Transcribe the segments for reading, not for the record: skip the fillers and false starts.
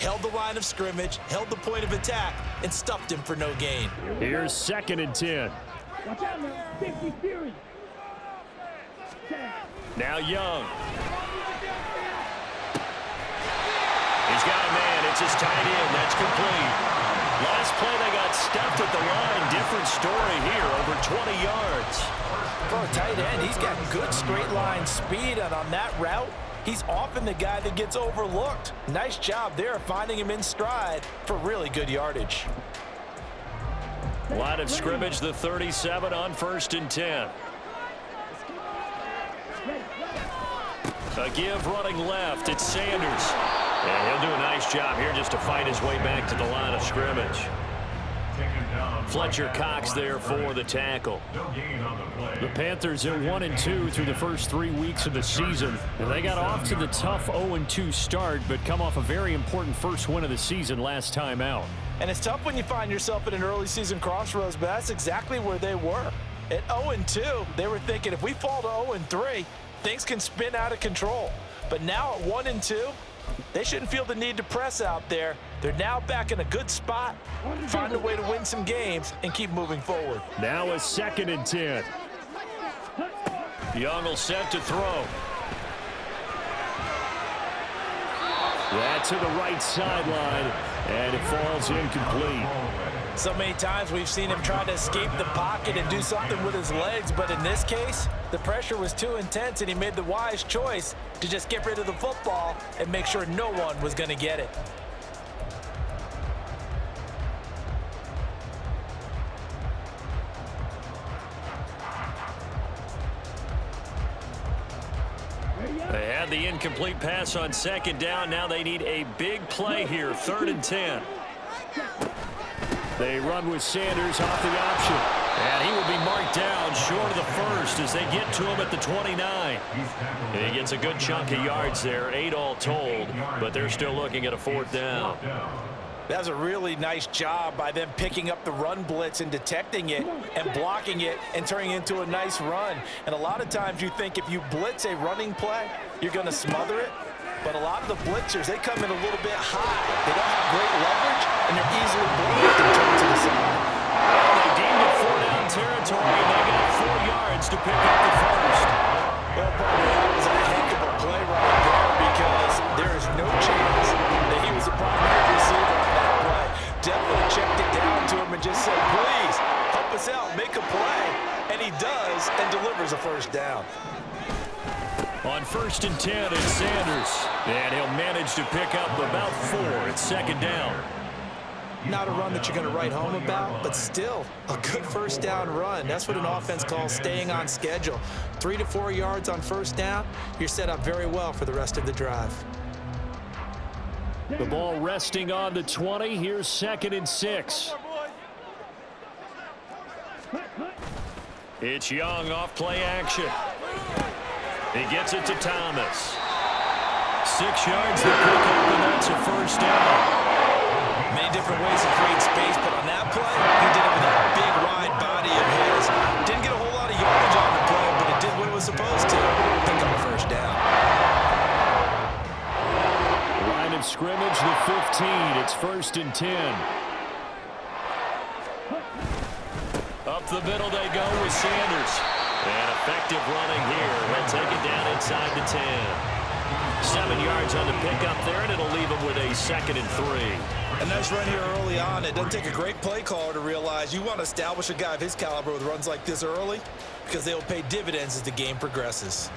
held the line of scrimmage, held the point of attack, and stuffed him for no gain. Here's 2nd and 10. Watch out now. 50 Fury. Now Young. He's got a man. It's his tight end. That's complete. Last play, they got stuffed at the line. Different story here, over 20 yards. For a tight end, he's got good straight line speed, and on that route, he's often the guy that gets overlooked. Nice job there finding him in stride for really good yardage. Line of scrimmage, the 37 on 1st and 10. A give running left. It's Sanders. And he'll do a nice job here just to fight his way back to the line of scrimmage. Fletcher Cox there for the tackle. The Panthers are 1-2 through the first 3 weeks of the season. And they got off to the tough 0-2 start, but come off a very important first win of the season last time out. And it's tough when you find yourself at an early season crossroads, but that's exactly where they were. At 0-2, they were thinking if we fall to 0-3, things can spin out of control. But now at 1-2, they shouldn't feel the need to press out there. They're now back in a good spot, find a way to win some games, and keep moving forward. Now a 2nd and 10. Young will set to throw. That's to the right sideline, and it falls incomplete. So many times we've seen him try to escape the pocket and do something with his legs, but in this case, the pressure was too intense, and he made the wise choice to just get rid of the football and make sure no one was going to get it. They had the incomplete pass on 2nd down. Now they need a big play here, 3rd and 10. They run with Sanders off the option. And he will be marked down short of the first as they get to him at the 29. And he gets a good chunk of yards there, 8 all told, but they're still looking at a 4th down. That was a really nice job by them picking up the run blitz and detecting it and blocking it and turning it into a nice run. And a lot of times you think if you blitz a running play, you're going to smother it. But a lot of the blitzers, they come in a little bit high. They don't have great leverage, and they're easily blocked and turned to the side. Well, they deemed it 4-down territory, and they got 4 yards to pick up the first. Well, probably that was a heck of a play right there because there is no chance that he was the primary receiver on that play. Definitely checked it down to him and just said, please, help us out, make a play. And he does and delivers a 1st down. On 1st and 10, it's Sanders. And he'll manage to pick up about 4 at 2nd down. Not a run that you're going to write home about, but still a good 1st down run. That's what an offense calls staying on schedule. 3 to 4 yards on 1st down, you're set up very well for the rest of the drive. The ball resting on the 20. Here's 2nd and 6. It's Young off play action. He gets it to Thomas. 6 yards to pick up, and that's a 1st down. Many different ways to create space, but on that play, he did it with a big wide body of his. Didn't get a whole lot of yardage on the play, but it did what it was supposed to. Pick up a 1st down. Line of scrimmage, the 15. It's 1st and 10. Up the middle they go with Sanders. And effective running here. He'll take it down inside the 10. 7 yards on the pickup there, and it'll leave him with a 2nd and 3. A nice run here early on. It doesn't take a great play caller to realize you want to establish a guy of his caliber with runs like this early because they will pay dividends as the game progresses.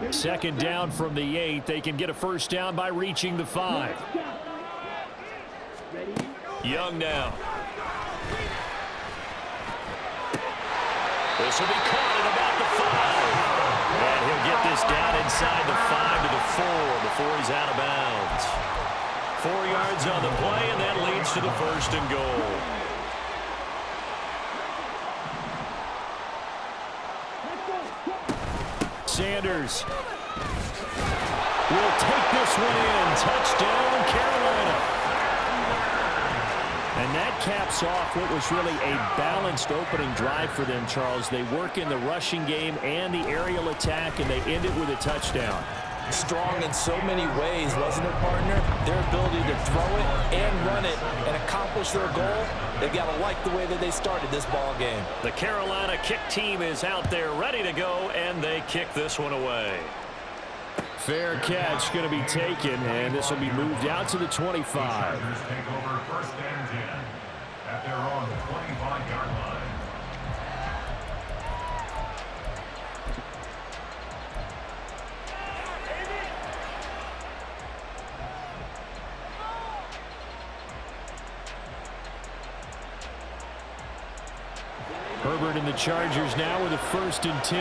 Second down from the 8. They can get a 1st down by reaching the 5. Young now. This will be caught at about the 5. And he'll get this down inside the 5 to the 4 before he's out of bounds. 4 yards on the play, and that leads to the 1st and goal. Sanders will take this one in. Touchdown, Carolina. And that caps off what was really a balanced opening drive for them, Charles. They work in the rushing game and the aerial attack, and they end it with a touchdown. Strong in so many ways, wasn't it, partner? Their ability to throw it and run it and accomplish their goal, they've got to like the way that they started this ball game. The Carolina kick team is out there ready to go, and they kick this one away. Fair catch going to be taken, and this will be moved out to the 25. Take over first and 10 at their own 25-yard line. Herbert and the Chargers now with a 1st and 10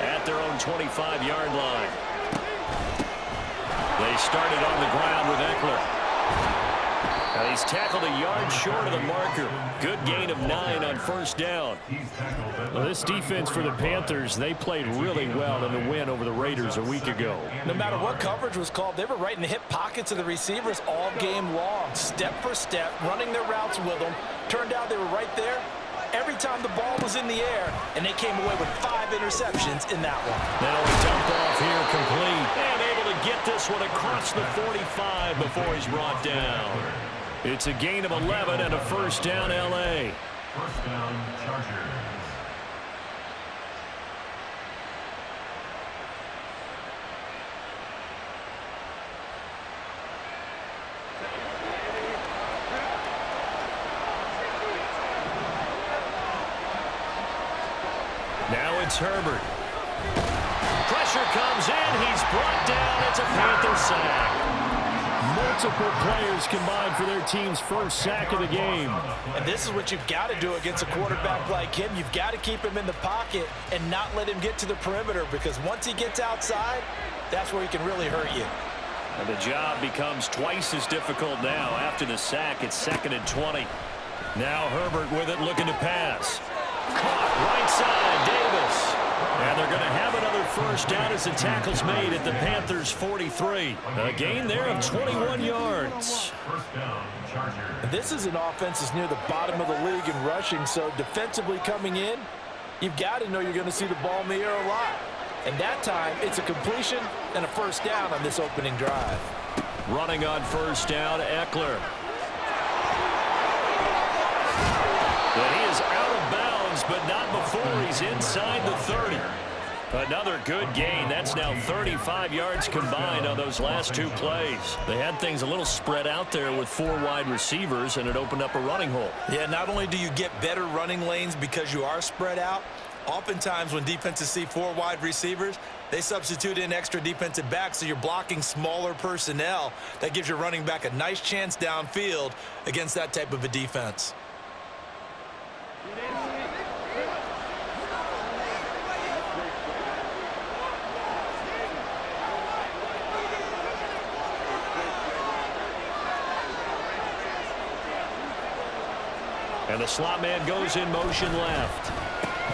at their own 25-yard line. They started on the ground with Eckler. Now he's tackled a yard short of the marker. Good gain of 9 on 1st down. Well, this defense for the Panthers, they played really well in the win over the Raiders a week ago. No matter what coverage was called, they were right in the hip pockets of the receivers all game long, step for step, running their routes with them. Turned out they were right there every time the ball was in the air, and they came away with 5 interceptions in that one. Now a dump off here complete, and able to get this one across the 45 before he's brought down. It's a gain of 11 and a 1st down, LA. 1st down, Chargers. Now it's Herbert. Pressure comes in. He's brought down. It's a Panther sack. Multiple players combined for their team's 1st sack of the game. And this is what you've got to do against a quarterback like him. You've got to keep him in the pocket and not let him get to the perimeter, because once he gets outside, that's where he can really hurt you. And the job becomes twice as difficult now after the sack. It's 2nd and 20. Now Herbert with it, looking to pass. Caught right side, Davis. And they're going to have another 1st down as the tackle's made at the Panthers' 43. A gain there of 21 yards. 1st down, Chargers. This is an offense that's near the bottom of the league in rushing, so defensively coming in, you've got to know you're going to see the ball in the air a lot. And that time, it's a completion and a 1st down on this opening drive. Running on 1st down, Eckler. And he is out of bounds, but not before he's inside the 30. Another good gain. That's now 35 yards combined on those last 2 plays. They had things a little spread out there with 4 wide receivers, and it opened up a running hole. Yeah, not only do you get better running lanes because you are spread out, oftentimes when defenses see 4 wide receivers, they substitute in extra defensive backs, so you're blocking smaller personnel. That gives your running back a nice chance downfield against that type of a defense. And the slot man goes in motion left.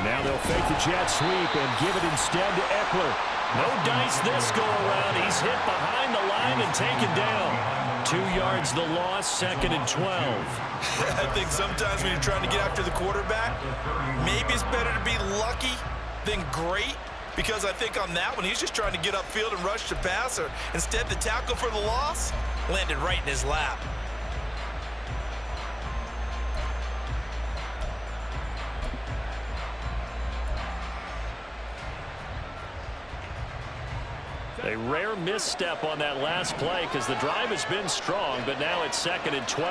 Now they'll fake the jet sweep and give it instead to Eckler. No dice this go around. He's hit behind the line and taken down. 2 yards the loss, 2nd and 12. I think sometimes when you're trying to get after the quarterback, maybe it's better to be lucky than great, because I think on that one, he's just trying to get upfield and rush the passer. Instead, the tackle for the loss landed right in his lap. A rare misstep on that last play because the drive has been strong, but now it's 2nd and 12.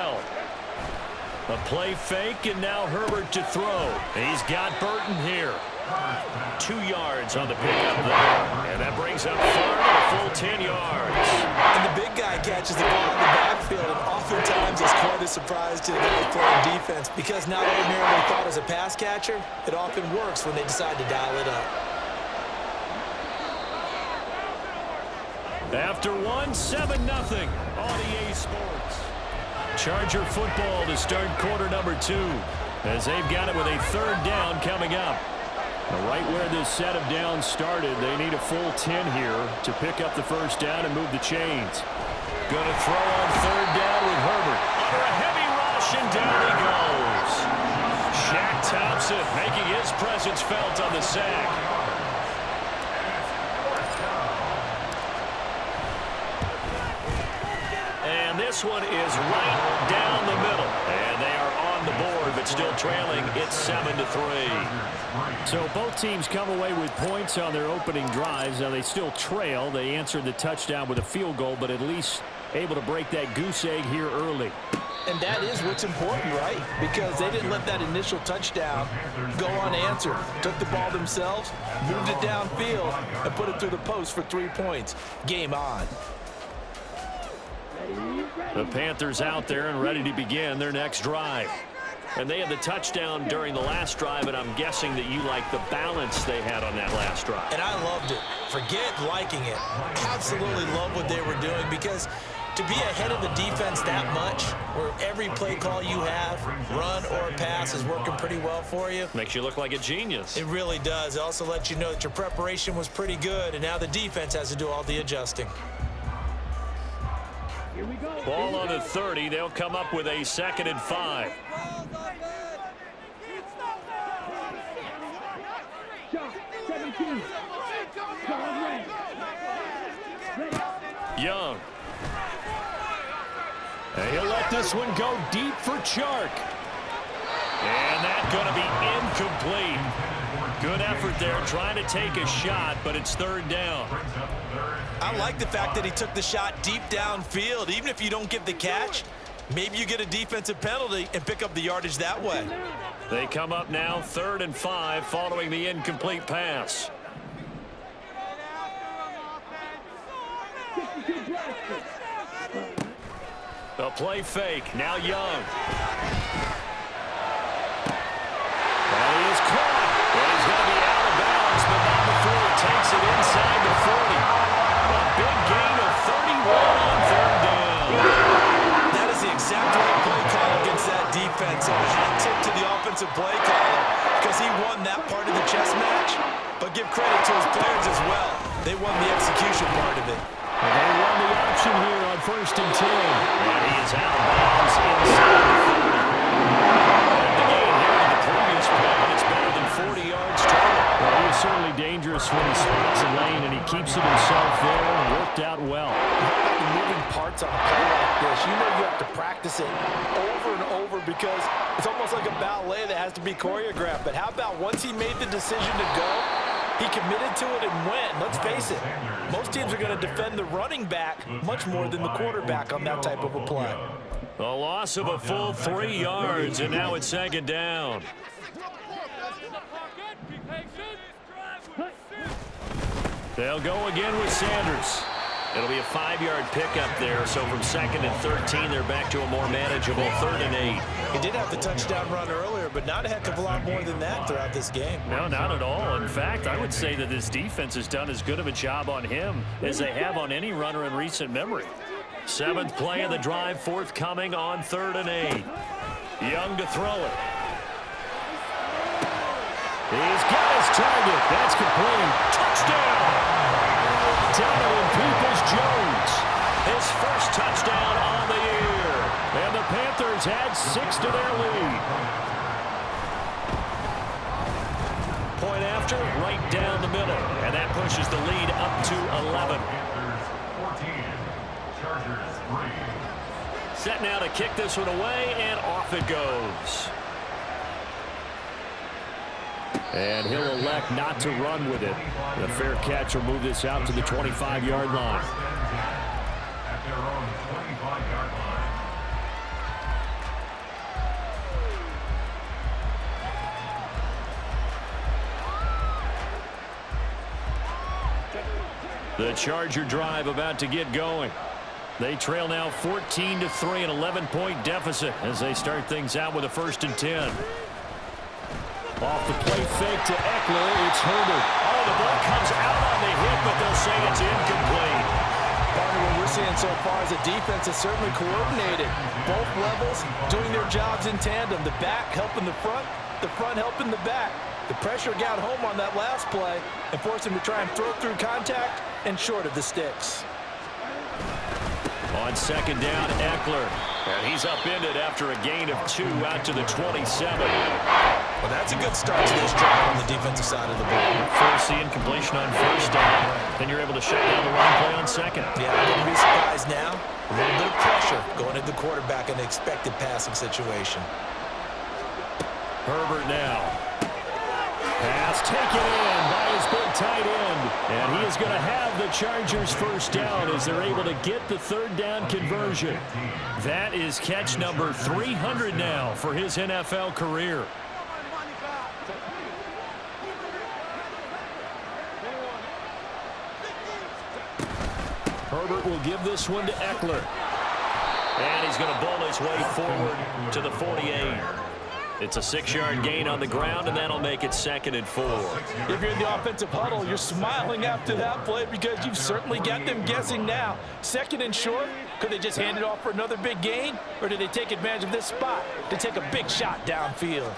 A play fake, and now Herbert to throw. He's got Burton here. 2 yards on the pickup there, and that brings up Farm to a full 10 yards. And the big guy catches the ball in the backfield, and oftentimes it's quite a surprise to the guys playing defense, because not ordinarily thought as a pass catcher, it often works when they decide to dial it up. After 7-0 on EA Sports. Charger football to start quarter number 2, as they've got it with a 3rd down coming up. Right where this set of downs started, they need a full 10 here to pick up the 1st down and move the chains. Going to throw on 3rd down with Herbert. Under a heavy rush, rush, and down he goes. Shaq Thompson making his presence felt on the sack. And this one is right down the middle. And they are on the board, but still trailing. It's 7-3. So both teams come away with points on their opening drives. Now they still trail. They answered the touchdown with a field goal, but at least able to break that goose egg here early. And that is what's important, right? Because they didn't let that initial touchdown go unanswered. Took the ball themselves, moved it downfield, and put it through the post for 3 points. Game on. The Panthers out there and ready to begin their next drive. And they had the touchdown during the last drive, and I'm guessing that you like the balance they had on that last drive. And I loved it. Forget liking it. Absolutely love what they were doing, because to be ahead of the defense that much, where every play call you have, run or pass, is working pretty well for you. Makes you look like a genius. It really does. It also lets you know that your preparation was pretty good, and now the defense has to do all the adjusting. Ball on the 30. They'll come up with a 2nd and 5. Young. And he'll let this one go deep for Chark. And that's going to be incomplete. Good effort there, trying to take a shot, but it's 3rd down. I like the fact that he took the shot deep downfield. Even if you don't get the catch, maybe you get a defensive penalty and pick up the yardage that way. They come up now 3rd and 5 following the incomplete pass. A play fake. Now Young. And he is caught. And he's going to be out of bounds, but not before he takes it inside the 40. A big gain of 31 on 3rd down. That is the exact right play call against that defense. So a hot tip to the offensive play caller, because he won that part of the chess match. But give credit to his players as well. They won the execution part of it. Well, they won the option here on 1st and 10. And he is out of bounds inside the 30. And the gain here to the previous play, and it's better than 40 yards total. Well, he is certainly dangerous when he spots a lane, and he keeps it himself there and worked out well. The moving parts on a play like this, you know you have to practice it over and over, because it's almost like a ballet that has to be choreographed. But how about once he made the decision to go, he committed to it and went. Let's face it, most teams are going to defend the running back much more than the quarterback on that type of a play. A loss of a full 3 yards, and now it's 2nd down. They'll go again with Sanders. It'll be a 5-yard pickup there, so from 2nd and 13, they're back to a more manageable 3rd and 8. He did have the touchdown run earlier, but not a heck of a lot more than that throughout this game. No, not at all. In fact, I would say that this defense has done as good of a job on him as they have on any runner in recent memory. 7th play of the drive, forthcoming on 3rd and 8. Young to throw it. He's got his target. That's complete. Touchdown! Donovan Peoples-Jones, his first touchdown on the year. And the Panthers add 6 to their lead. Point after, right down the middle. And that pushes the lead up to 11. Panthers 14, Chargers 3. Set now to kick this one away, and off it goes. And he'll elect not to run with it. The fair catch will move this out to the 25-yard line. At their own 25-yard line. The Charger drive about to get going. They trail now 14-3, an 11-point deficit as they start things out with a 1st and 10. Off the play fake to Eckler, it's Herbert. Oh, the ball comes out on the hit, but they'll say it's incomplete. What we're seeing so far is the defense is certainly coordinated. Both levels doing their jobs in tandem. The back helping the front helping the back. The pressure got home on that last play and forced him to try and throw through contact and short of the sticks. On 2nd down, Eckler. And he's upended after a gain of 2 out to the 27. Well, that's a good start to this drive on the defensive side of the ball. Force the incompletion on first down. Then you're able to shut down the run play on second. Yeah, I wouldn't be surprised now. A little bit of pressure going at the quarterback in an expected passing situation. Herbert now. Pass taken in by his big tight end. And he is going to have the Chargers first down as they're able to get the third down conversion. That is catch number 300 now for his NFL career. Herbert will give this one to Eckler. And he's going to bowl his way forward to the 48. It's a 6-yard gain on the ground, and that'll make it 2nd and 4. If you're in the offensive huddle, you're smiling after that play because you've certainly got them guessing now. 2nd and short, could they just hand it off for another big gain? Or did they take advantage of this spot to take a big shot downfield?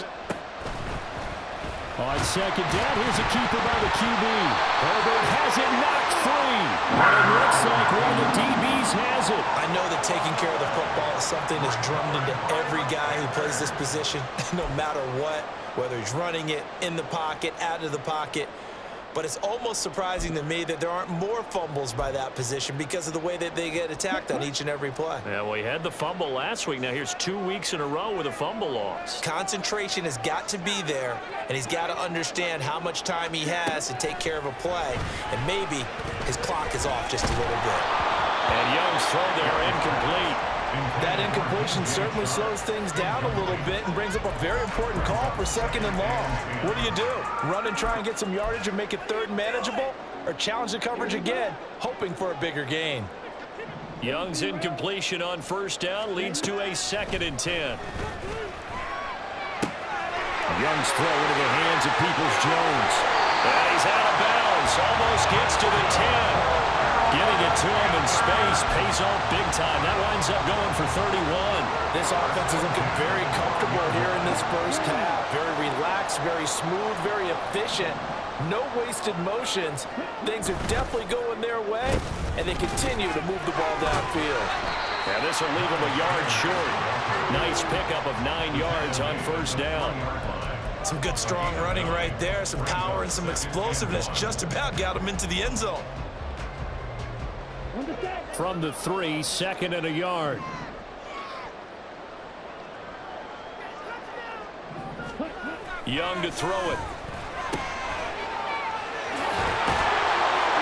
On 2nd down, here's a keeper by the QB. Herbert has it knocked free. And it looks like one of the DBs has it. I know that taking care of the football is something that's drummed into every guy who plays this position, no matter what, whether he's running it, in the pocket, out of the pocket. But it's almost surprising to me that there aren't more fumbles by that position because of the way that they get attacked on each and every play. Yeah, well, he had the fumble last week. Now here's 2 weeks in a row with a fumble loss. Concentration has got to be there, and he's got to understand how much time he has to take care of a play, and maybe his clock is off just a little bit. And Young's throw there incomplete. That incompletion certainly slows things down a little bit and brings up a very important call for 2nd and long. What do? Run and try and get some yardage and make it 3rd manageable, or challenge the coverage again, hoping for a bigger gain? Young's incompletion on first down leads to a 2nd and 10. Young's throw into the hands of Peoples-Jones. And he's out of bounds. Almost gets to the 10. Getting it to him in space pays off big time. That winds up going for 31. This offense is looking very comfortable here in this first half. Very relaxed, very smooth, very efficient. No wasted motions. Things are definitely going their way, and they continue to move the ball downfield. And this will leave him a yard short. Nice pickup of 9 yards on first down. Some good, strong running right there. Some power and some explosiveness just about got him into the end zone. From the 3, 2nd and a yard. Young to throw it.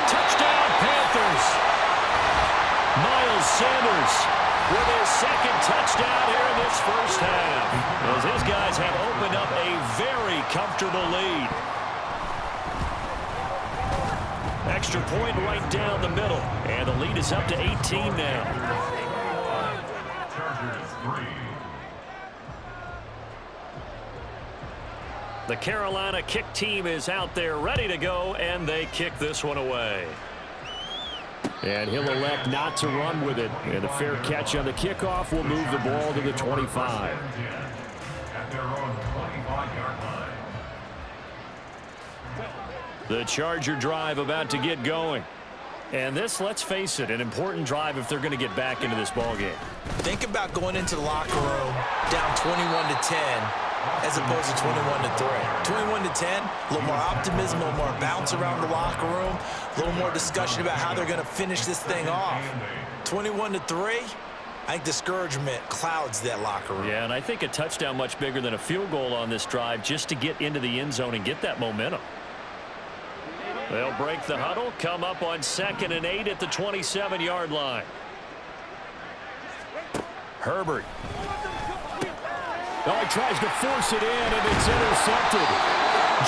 Touchdown, Panthers. Miles Sanders with his 2nd touchdown here in this first half, as his guys have opened up a very comfortable lead. Extra point right down the middle, and the lead is up to 18 now. Chargers 3. The Carolina kick team is out there ready to go, and they kick this one away. And he'll elect not to run with it. And a fair catch on the kickoff will move the ball to the 25. At their own 25-yard line. The Charger drive about to get going. And this, let's face it, an important drive if they're going to get back into this ballgame. Think about going into the locker room down 21-10 as opposed to 21-3. 21-10, a little more optimism, a little more bounce around the locker room, a little more discussion about how they're going to finish this thing off. 21-3, I think discouragement clouds that locker room. Yeah, and I think a touchdown much bigger than a field goal on this drive just to get into the end zone and get that momentum. They'll break the huddle, come up on 2nd and 8 at the 27-yard line. Herbert. Oh, he tries to force it in, and it's intercepted.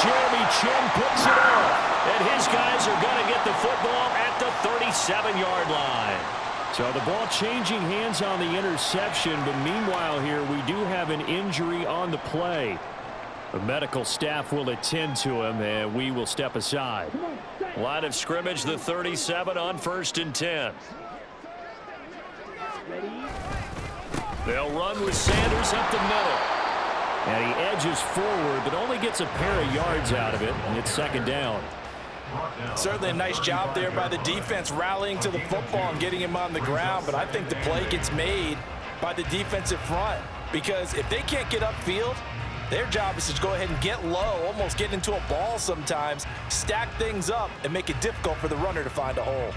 Jeremy Chin picks it off, and his guys are going to get the football at the 37-yard line. So the ball changing hands on the interception, but meanwhile here we do have an injury on the play. The medical staff will attend to him, and we will step aside. Line of scrimmage, the 37 on 1st and 10. They'll run with Sanders up the middle. And he edges forward, but only gets a pair of yards out of it, and it's 2nd down. Certainly a nice job there by the defense rallying to the football and getting him on the ground, but I think the play gets made by the defensive front, because if they can't get upfield, their job is to go ahead and get low, almost get into a ball sometimes, stack things up, and make it difficult for the runner to find a hole.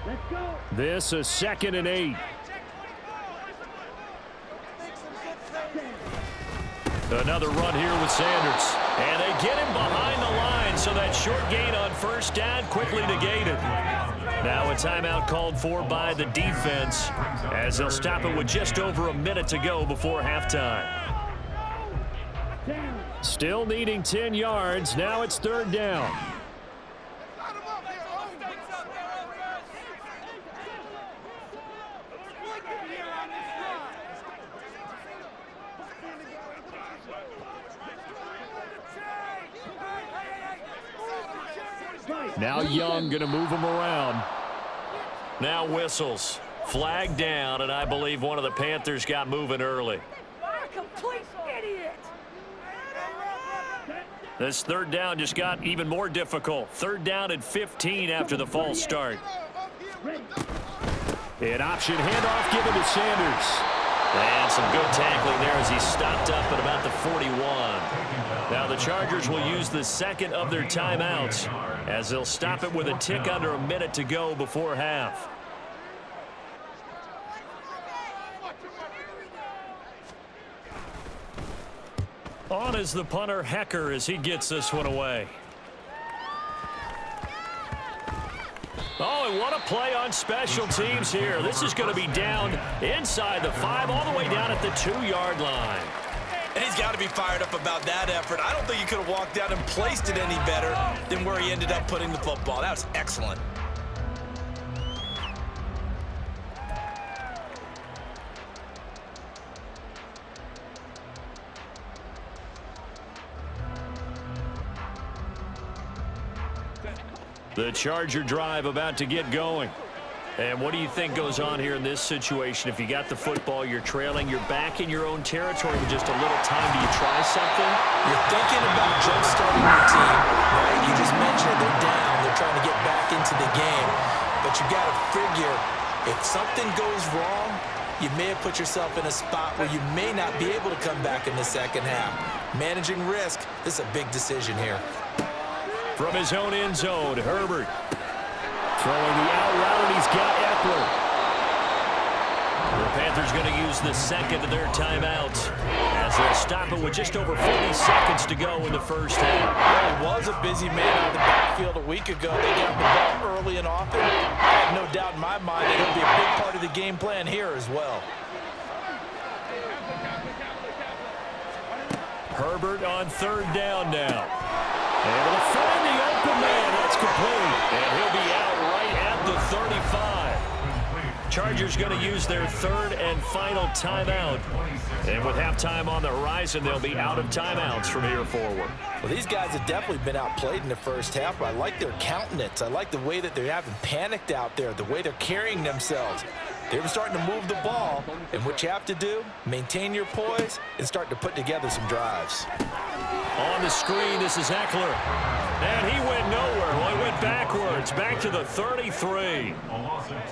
Let's go. This is 2nd and 8. Another run here with Sanders. And they get him behind the line, so that short gain on first down quickly negated. Now a timeout called for by the defense as they'll stop it with just over a minute to go before halftime. Still needing 10 yards. Now it's 3rd down. Now Young going to move him around. Now whistles. Flag down, and I believe one of the Panthers got moving early. Complete idiot. This 3rd down just got even more difficult. 3rd down and 15 after the false start. An option handoff given to Sanders. And some good tackling there as he stopped up at about the 41. Now the Chargers will use the 2nd of their timeouts as they'll stop it with a tick under a minute to go before half. On is the punter, Hecker, as he gets this one away. Oh, and what a play on special teams here. This is going to be down inside the 5, all the way down at the 2-yard line. And he's got to be fired up about that effort. I don't think he could have walked out and placed it any better than where he ended up putting the football. That was excellent. The Charger drive about to get going. And what do you think goes on here in this situation? If you got the football, you're trailing, you're back in your own territory with just a little time. Do you try something? You're thinking about jump-starting your team, right? You just mentioned they're down. They're trying to get back into the game. But you got to figure, if something goes wrong, you may have put yourself in a spot where you may not be able to come back in the second half. Managing risk, this is a big decision here. From his own end zone, Herbert. Throwing the out route, and he's got Eckler. The Panthers going to use the 2nd of their timeouts as they'll stop it with just over 40 seconds to go in the first half. Well, he was a busy man out of the backfield a week ago. They got the ball early and often. I have no doubt in my mind that he'll be a big part of the game plan here as well. Herbert on 3rd down now. Able to find the open man. That's complete. And he'll be out right at the 35. Chargers going to use their 3rd and final timeout. And with halftime on the horizon, they'll be out of timeouts from here forward. Well, these guys have definitely been outplayed in the first half, but I like their countenance. I like the way that they haven't panicked out there, the way they're carrying themselves. They're starting to move the ball, and what you have to do, maintain your poise and start to put together some drives. On the screen, this is Eckler. And he went nowhere. Well, he went backwards, back to the 33. A loss of 2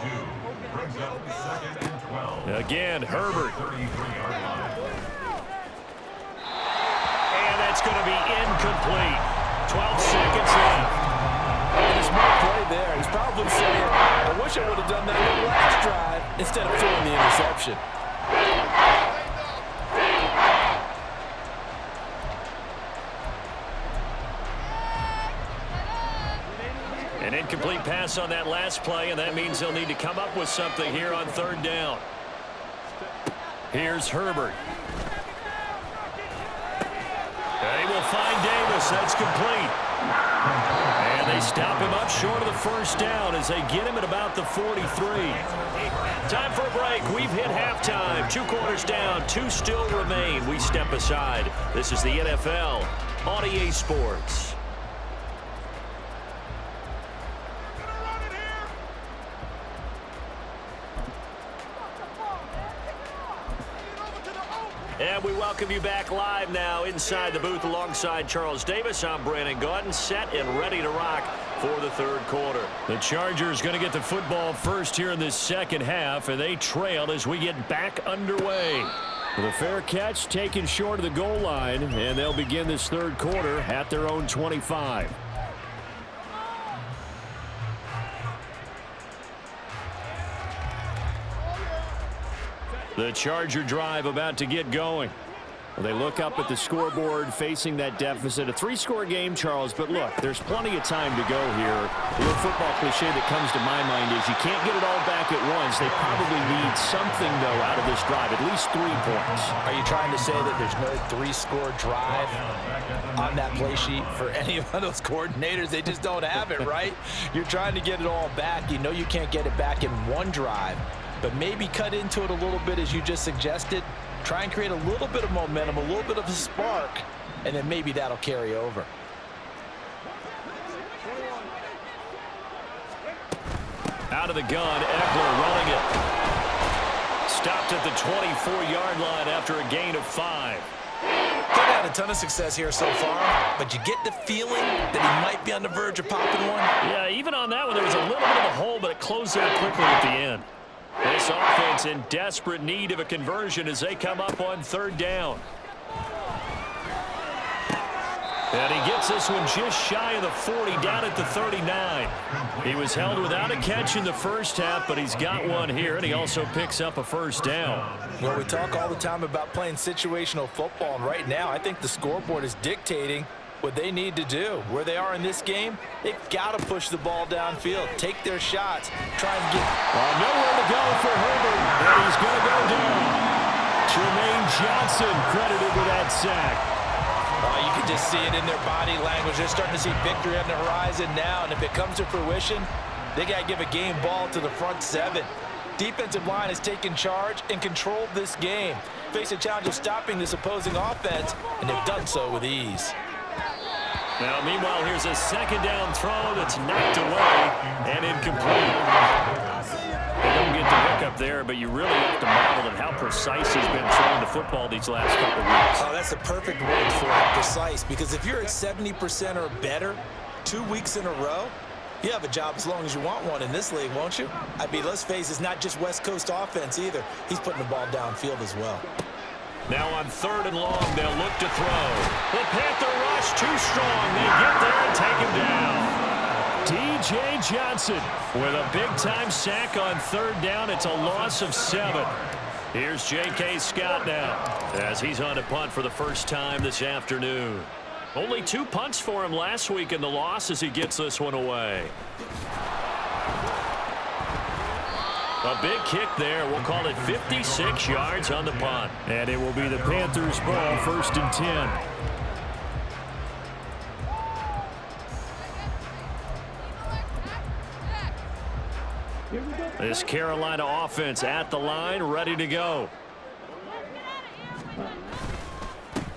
brings up 2nd and 12. Again, Herbert. And that's going to be incomplete. 12 seconds left. And a smart play there. He's probably saying, I wish I would have done that in the last drive instead of throwing the interception. An incomplete pass on that last play, and that means they'll need to come up with something here on 3rd down. Here's Herbert. They will find Davis. That's complete. And they stop him up short of the first down as they get him at about the 43. Time for a break. We've hit halftime. 2 quarters down, 2 still remain. We step aside. This is the NFL on EA Sports. And And we welcome you back live now inside the booth alongside Charles Davis. I'm Brandon Gaudin, set and ready to rock for the third quarter. The Chargers going to get the football first here in this second half, and they trail as we get back underway. The fair catch taken short of the goal line, and they'll begin this third quarter at their own 25. The Charger drive about to get going. Well, they look up at the scoreboard facing that deficit. A three-score game, Charles, but look, there's plenty of time to go here. The little football cliche that comes to my mind is you can't get it all back at once. They probably need something, though, out of this drive, at least 3 points. Are you trying to say that there's no three-score drive on that play sheet for any of those coordinators? They just don't have it, right? You're trying to get it all back. You know you can't get it back in one drive, but maybe cut into it a little bit as you just suggested. Try and create a little bit of momentum, a little bit of a spark, and then maybe that'll carry over. Out of the gun, Eckler running it. Stopped at the 24-yard line after a gain of 5. They've had a ton of success here so far, but you get the feeling that he might be on the verge of popping one. Yeah, even on that one, there was a little bit of a hole, but it closed out quickly at the end. This offense in desperate need of a conversion as they come up on third down. And he gets this one just shy of the 40, down at the 39. He was held without a catch in the first half, but he's got one here, and he also picks up a first down. Well, we talk all the time about playing situational football, and right now I think the scoreboard is dictating what they need to do. Where they are in this game, they've got to push the ball downfield, take their shots, try and get... nowhere to go for Herbert, and he's going to go down. Jermaine Johnson credited with that sack. You can just see it in their body language. They're starting to see victory on the horizon now, and if it comes to fruition, they got to give a game ball to the front 7. Defensive line has taken charge and controlled this game. Face a challenge of stopping this opposing offense, and they've done so with ease. Now, meanwhile, here's a second down throw that's knocked away and incomplete. They don't get the hook up there, but you really have to marvel at how precise he's been throwing the football these last couple weeks. Oh, that's a perfect word for it, precise, because if you're at 70% or better 2 weeks in a row, you have a job as long as you want one in this league, won't you? I mean, let's face it, it's not just West Coast offense either. He's putting the ball downfield as well. Now on third and long, they'll look to throw. The Panther rush too strong. They get there and take him down. D.J. Johnson with a big-time sack on third down. It's a loss of 7. Here's J.K. Scott now as he's on to punt for the first time this afternoon. Only 2 punts for him last week in the loss as he gets this one away. A big kick there. We'll call it 56 yards on the punt. And it will be the Panthers' ball, 1st and 10. This Carolina offense at the line, ready to go.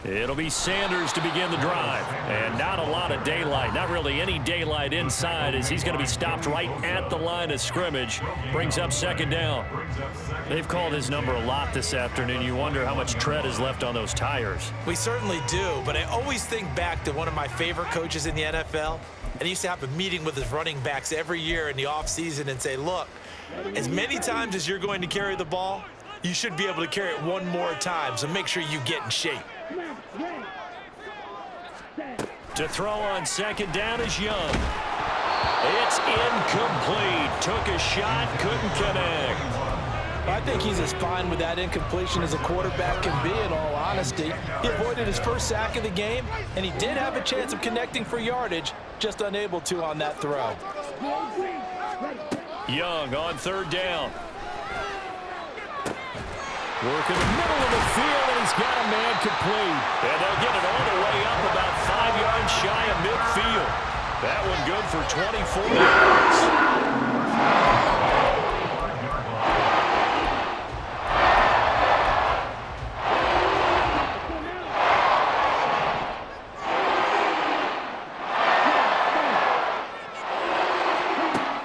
It'll be Sanders to begin the drive. And not a lot of daylight, not really any daylight inside, as he's going to be stopped right at the line of scrimmage. Brings up second down. They've called his number a lot this afternoon. You wonder how much tread is left on those tires. We certainly do, but I always think back to one of my favorite coaches in the NFL. And he used to have a meeting with his running backs every year in the offseason and say, look, as many times as you're going to carry the ball, you should be able to carry it one more time, so make sure you get in shape. To throw on second down is Young. It's incomplete. Took a shot, couldn't connect. I think he's as fine with that incompletion as a quarterback can be, in all honesty. He avoided his first sack of the game, and he did have a chance of connecting for yardage, just unable to on that throw. Young on third down. Working the middle of the field, and he's got a man complete. And they'll get it all the way up about 5 yards shy of midfield. That one good for 24 yards.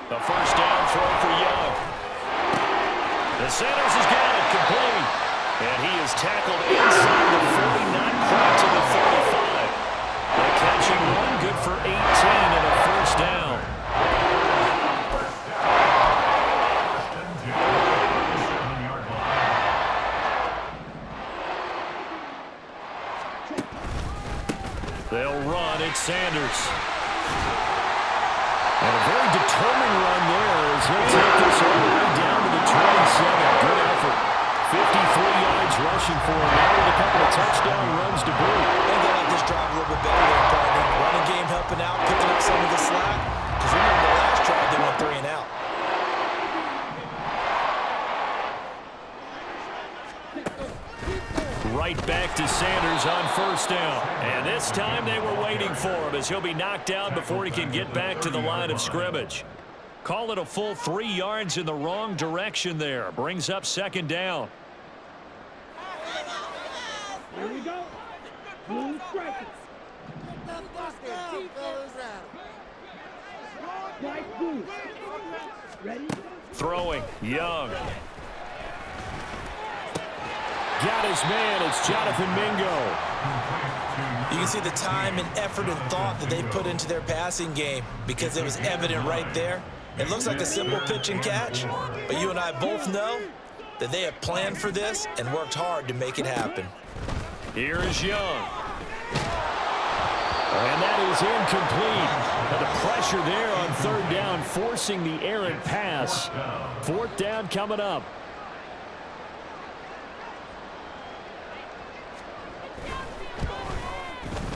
The first down throw for Young. The Sanders has got it complete. And he is tackled inside the They'll run. It's Sanders. And a very determined run there as he'll take this all the way down to the 27. Good effort. 53 yards rushing for him. Now with a couple of touchdown runs to boot. I think they like this drive a little bit better there, partner. Running game helping out, picking up some of the slack. Because remember the last drive, they went 3 and out. Right back to Sanders on first down. And this time they were waiting for him as he'll be knocked down before he can get back to the line of scrimmage. Call it a full 3 yards in the wrong direction there. Brings up second down. Here we go. Blue strikers. White blue. Ready? Throwing. Young. Got his man. It's Jonathan Mingo. You can see the time and effort and thought that they put into their passing game because it was evident right there. It looks like a simple pitch and catch, but you and I both know that they have planned for this and worked hard to make it happen. Here is Young. And that is incomplete. Now the pressure there on third down, forcing the errant pass. Fourth down coming up.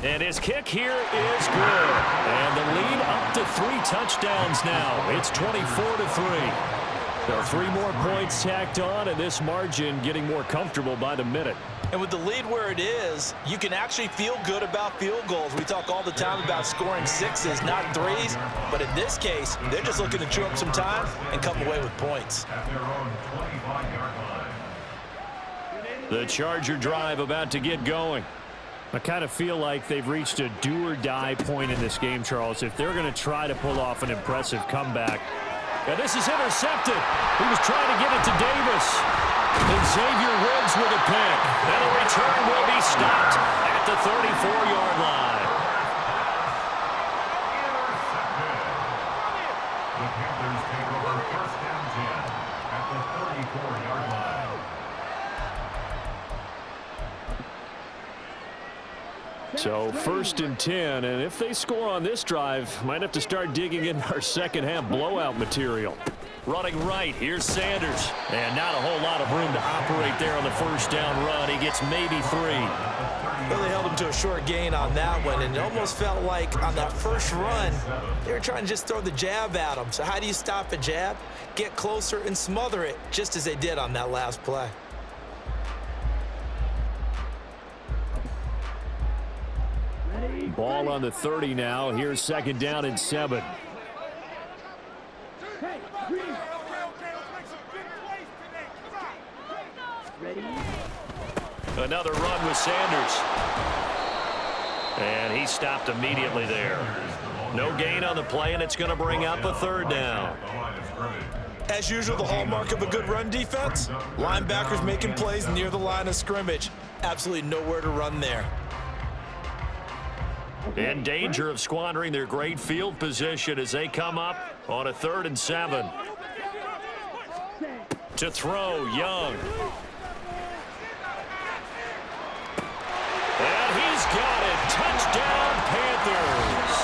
And his kick here is good. And the lead up to 3 touchdowns now. It's 24-3. There are 3 more points tacked on, and this margin getting more comfortable by the minute. And with the lead where it is, you can actually feel good about field goals. We talk all the time about scoring 6s, not 3s. But in this case, they're just looking to chew up some time and come away with points. At their own 25-yard line. The Charger drive about to get going. I kind of feel like they've reached a do-or-die point in this game, Charles, if they're going to try to pull off an impressive comeback. And this is intercepted. He was trying to get it to Davis. And Xavier Woods with a pick. And the return will be stopped at the 34-yard line. The Panthers take over first down 10 at the 34-yard line. So first and 10, and if they score on this drive, might have to start digging in our second half blowout material. Running right, here's Sanders. And not a whole lot of room to operate there on the first down run. He gets maybe 3. Really held him to a short gain on that one, and it almost felt like on that first run, they were trying to just throw the jab at him. So how do you stop a jab? Get closer and smother it, just as they did on that last play. Ball on the 30 now. Here's second down and 7. Hey, green. Ready? Another run with Sanders. And he stopped immediately there. No gain on the play, and it's going to bring up a third down. As usual, the hallmark of a good run defense, linebackers making plays near the line of scrimmage. Absolutely nowhere to run there. In danger of squandering their great field position as they come up on a 3rd and 7. To throw, Young. And he's got it. Touchdown, Panthers.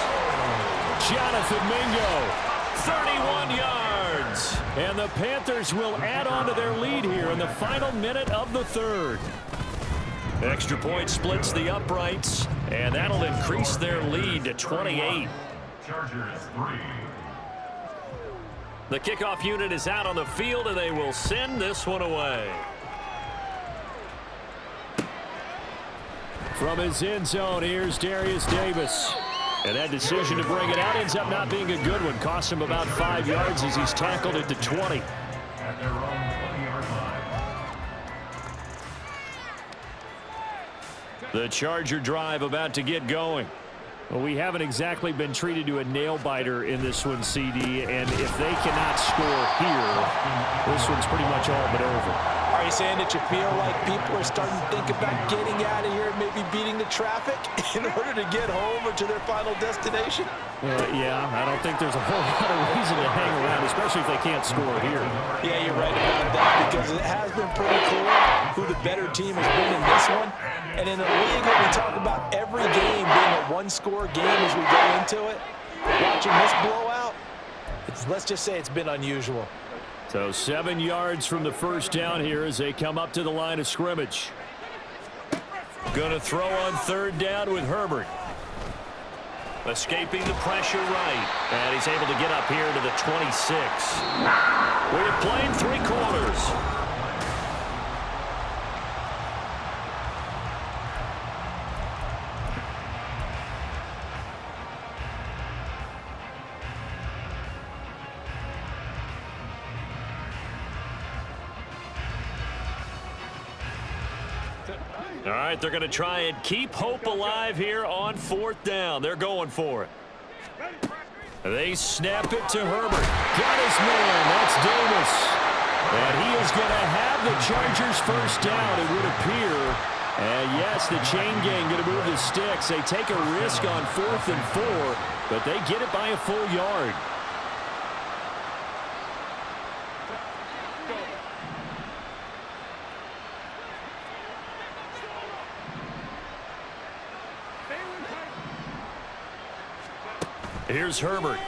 Jonathan Mingo, 31 yards. And the Panthers will add on to their lead here in the final minute of the 3rd. Extra point splits the uprights, and that'll increase their lead to 28. Chargers 3. The kickoff unit is out on the field, and they will send this one away. From his end zone, here's Darius Davis. And that decision to bring it out ends up not being a good one. Cost him about 5 yards as he's tackled at the 20. At their own 20-yard line. The Charger drive about to get going. Well, we haven't exactly been treated to a nail-biter in this one, CD, and if they cannot score here, this one's pretty much all but over. Are you saying that you feel like people are starting to think about getting out of here and maybe beating the traffic in order to get home or to their final destination? Yeah, I don't think there's a whole lot of reason to hang around, especially if they can't score here. Yeah, you're right about that because it has been pretty clear who the better team has been in this one. And in a league where we talk about every game being a one-score game as we go into it, watching this blowout, let's just say it's been unusual. So 7 yards from the first down here as they come up to the line of scrimmage. Going to throw on third down with Herbert. Escaping the pressure right. And he's able to get up here to the 26. We have played 3 quarters. All right, they're going to try and keep hope alive here on fourth down. They're going for it. They snap it to Herbert. Got his man. That's Davis. And he is going to have the Chargers first down, it would appear. And yes, the chain gang going to move the sticks. They take a risk on 4th and 4, but they get it by a full yard. Here's Herbert.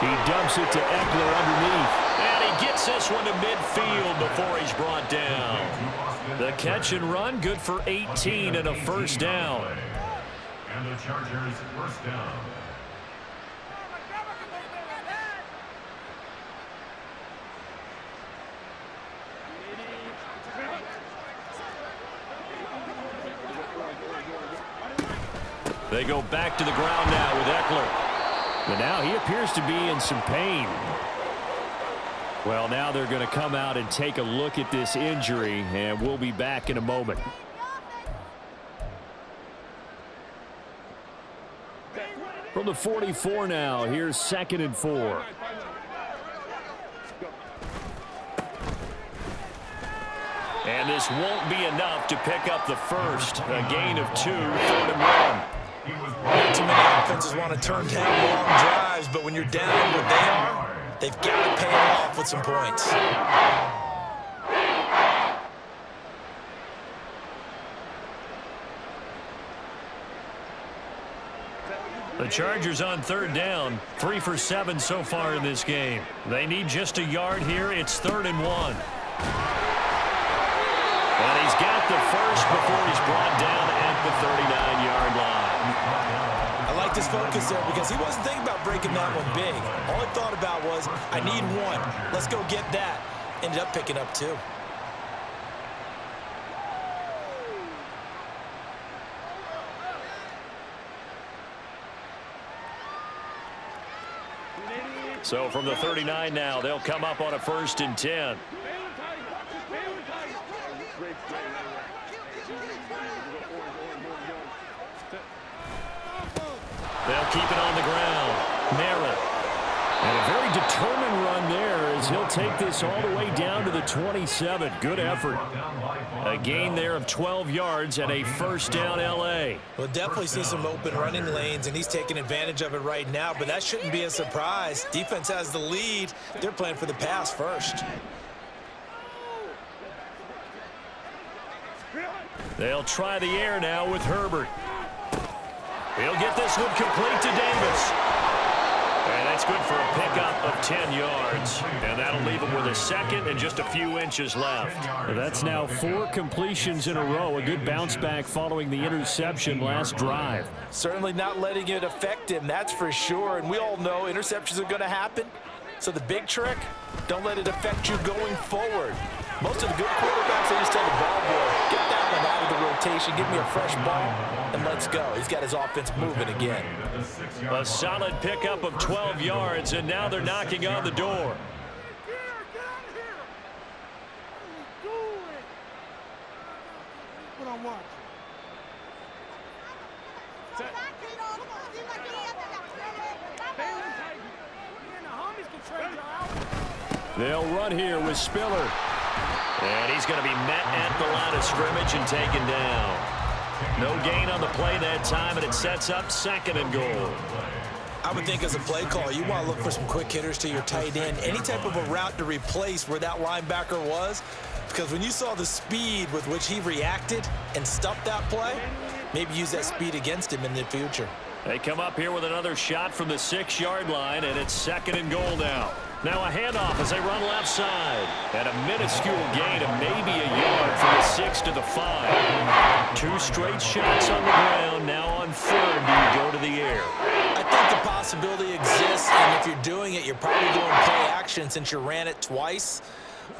He dumps it to Eckler underneath. And he gets this one to midfield before he's brought down. The catch and run, good for 18 and a first down. And the Chargers first down. They go back to the ground now with Eckler. But now he appears to be in some pain. Well, now they're going to come out and take a look at this injury, and we'll be back in a moment. From the 44 now, here's 2nd and 4. And this won't be enough to pick up the first. A gain of 2, 3rd and 1. Too many offenses want to turn down long drives, but when you're down what they are, they've got to pay it off with some points. The Chargers on 3rd down, 3 for 7 so far in this game. They need just a yard here. It's 3rd and 1. And he's got the first before he's brought down at the 39-yard line. I like this focus there because he wasn't thinking about breaking that one big. All he thought about was, I need 1. Let's go get that. Ended up picking up 2. So from the 39 now, they'll come up on a 1st and 10. They'll keep it on the ground. Merritt. And a very determined run there as he'll take this all the way down to the 27. Good effort. A gain there of 12 yards and a first down LA. We'll definitely see some open running lanes, and he's taking advantage of it right now, but that shouldn't be a surprise. Defense has the lead. They're playing for the pass first. They'll try the air now with Herbert. He'll get this one complete to Davis. And that's good for a pickup of 10 yards. And that'll leave him with a second and just a few inches left. That's now 4 completions in a row. A good bounce back following the interception last drive. Certainly not letting it affect him, that's for sure. And we all know interceptions are going to happen. So the big trick, don't let it affect you going forward. Most of the good quarterbacks, they just tell the ball boy, get that one out of the rotation, give me a fresh ball, and let's go. He's got his offense moving again. A solid pickup of 12 yards, and now they're knocking on the door. What I'm watching. They'll run here with Spiller. And he's going to be met at the line of scrimmage and taken down. No gain on the play that time, and it sets up 2nd and goal. I would think as a play call, you want to look for some quick hitters to your tight end. Any type of a route to replace where that linebacker was, Because when you saw the speed with which he reacted and stuffed that play, maybe use that speed against him in the future. They come up here with another shot from the 6-yard line, and it's 2nd and goal now. Now a handoff as they run left side. And a minuscule gain of maybe a yard from the 6 to the 5. 2 straight shots on the ground. Now on 3rd, do you go to the air? I think the possibility exists, and if you're doing it, you're probably going play action since you ran it twice.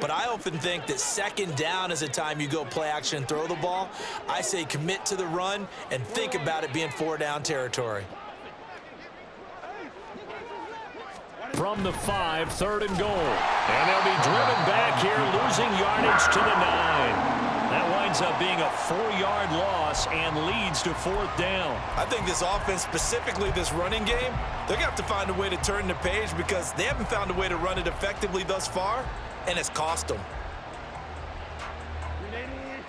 But I often think that 2nd down is a time you go play action and throw the ball. I say commit to the run and think about it being 4-down territory. From the 5, 3rd and goal. And they'll be driven back here, losing yardage to the 9. That winds up being a 4-yard loss and leads to 4th down. I think this offense, specifically this running game, they're going to have to find a way to turn the page because they haven't found a way to run it effectively thus far, and it's cost them.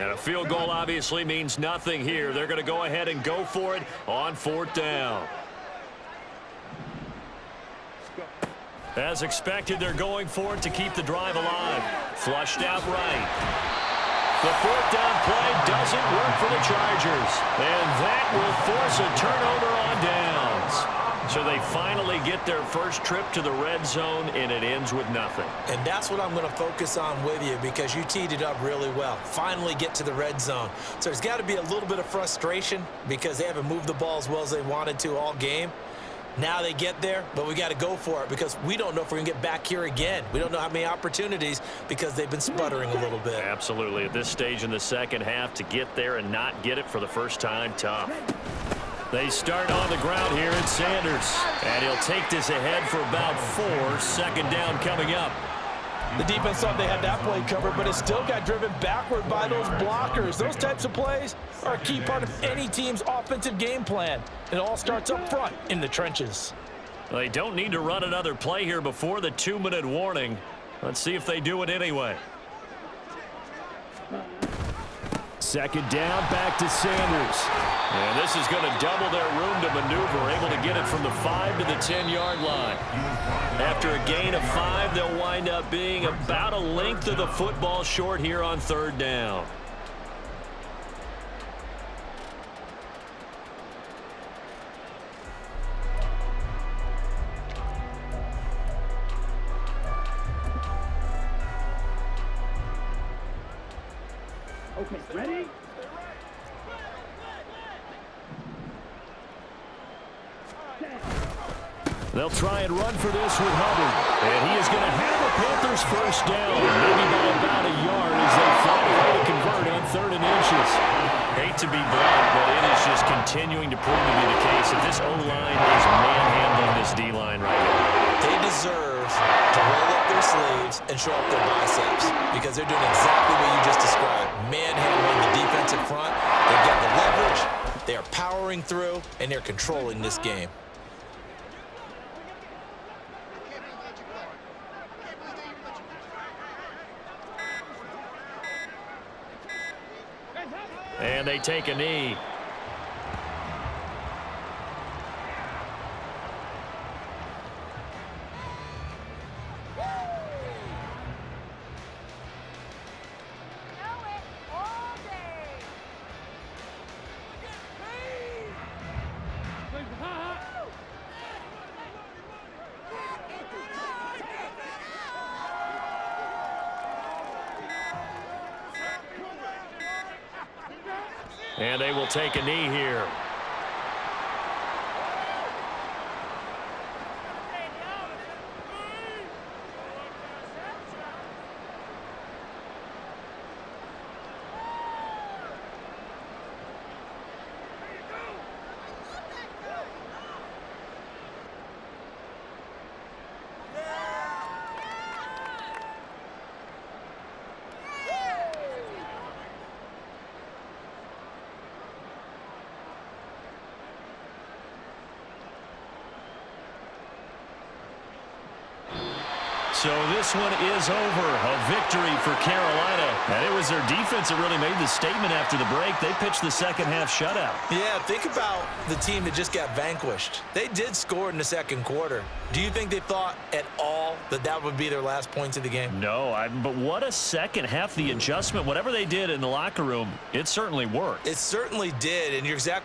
And a field goal obviously means nothing here. They're going to go ahead and go for it on 4th down. As expected, they're going for it to keep the drive alive. Flushed out right. The 4th down play doesn't work for the Chargers. And that will force a turnover on downs. So they finally get their first trip to the red zone, and it ends with nothing. And that's what I'm going to focus on with you because you teed it up really well. Finally get to the red zone. So there's got to be a little bit of frustration because they haven't moved the ball as well as they wanted to all game. Now they get there, but we got to go for it because we don't know if we're going to get back here again. We don't know how many opportunities because they've been sputtering a little bit. Absolutely. At this stage in the second half, to get there and not get it for the first time, tough. They start on the ground here at Sanders. And he'll take this ahead for about 4. 2nd down coming up. The defense thought they had that play covered, but it still got driven backward by those blockers. Those types of plays are a key part of any team's offensive game plan. It all starts up front in the trenches. They don't need to run another play here before the 2-minute warning. Let's see if they do it anyway. 2nd down, back to Sanders. And this is going to double their room to maneuver, able to get it from the 5 to the 10-yard line. After a gain of 5, they'll wind up being about a length of the football short here on 3rd down. Okay, ready? They'll try and run for this with Hubbard. And he is going to have the Panthers first down, maybe by about a yard as they find a way to convert on 3rd and inches. Hate to be blunt, but it is just continuing to prove to be the case that this O-line is manhandling this D-line right now. They deserve to roll up their sleeves and show up their biceps because they're doing exactly what you just described. Manhandling the defensive front. They've got the leverage. They are powering through, and they're controlling this game. And they take a knee. And they will take a knee here. So this one is over. A victory for Carolina. And it was their defense that really made the statement after the break. They pitched the second half shutout. Yeah, think about the team that just got vanquished. They did score in the second quarter. Do you think they thought at all that that would be their last points of the game? No, but what a second half. The adjustment, whatever they did in the locker room, it certainly worked. It certainly did, and you're exactly